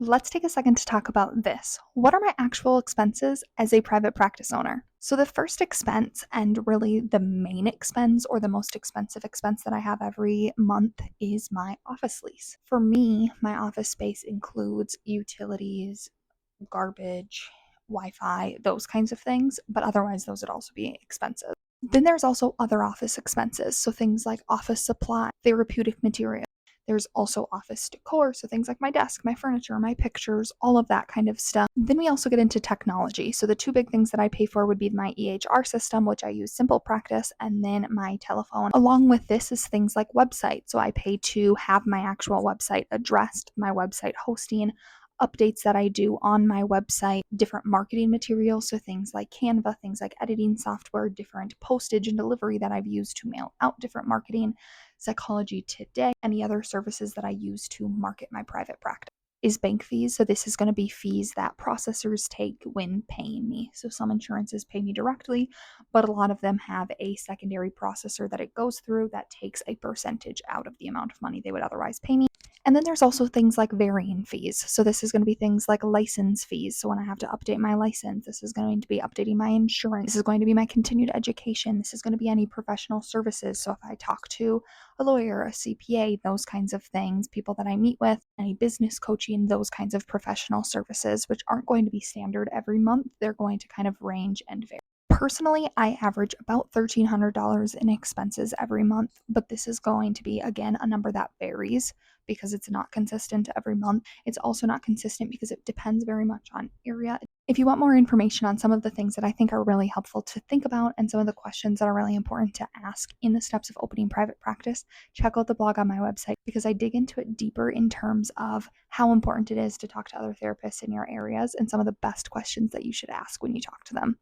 Let's take a second to talk about this. What are my actual expenses as a private practice owner? So, the first expense, and really the main expense or the most expensive expense that I have every month, is my office lease. For me, my office space includes utilities, garbage, Wi Fi, those kinds of things, but otherwise, those would also be expensive. Then there's also other office expenses, so things like office supply, therapeutic material. There's also office decor, so things like my desk, my furniture, my pictures, all of that kind of stuff. Then we also get into technology. So the two big things that I pay for would be my EHR system, which I use Simple Practice, and then my telephone. Along with this is things like website. So I pay to have my actual website addressed, my website hosting, updates that I do on my website, different marketing materials, so things like Canva, things like editing software, different postage and delivery that I've used to mail out different marketing, Psychology Today, any other services that I use to market my private practice. Is bank fees. So this is going to be fees that processors take when paying me. So some insurances pay me directly, but a lot of them have a secondary processor that it goes through that takes a percentage out of the amount of money they would otherwise pay me. And then there's also things like varying fees. So this is going to be things like license fees. So when I have to update my license, this is going to be updating my insurance. This is going to be my continued education. This is going to be any professional services. So if I talk to a lawyer, a CPA, those kinds of things, people that I meet with, any business coaching, those kinds of professional services, which aren't going to be standard every month. They're going to kind of range and vary. Personally, I average about $1,300 in expenses every month, but this is going to be, again, a number that varies because it's not consistent every month. It's also not consistent because it depends very much on area. If you want more information on some of the things that I think are really helpful to think about and some of the questions that are really important to ask in the steps of opening private practice, check out the blog on my website because I dig into it deeper in terms of how important it is to talk to other therapists in your areas and some of the best questions that you should ask when you talk to them.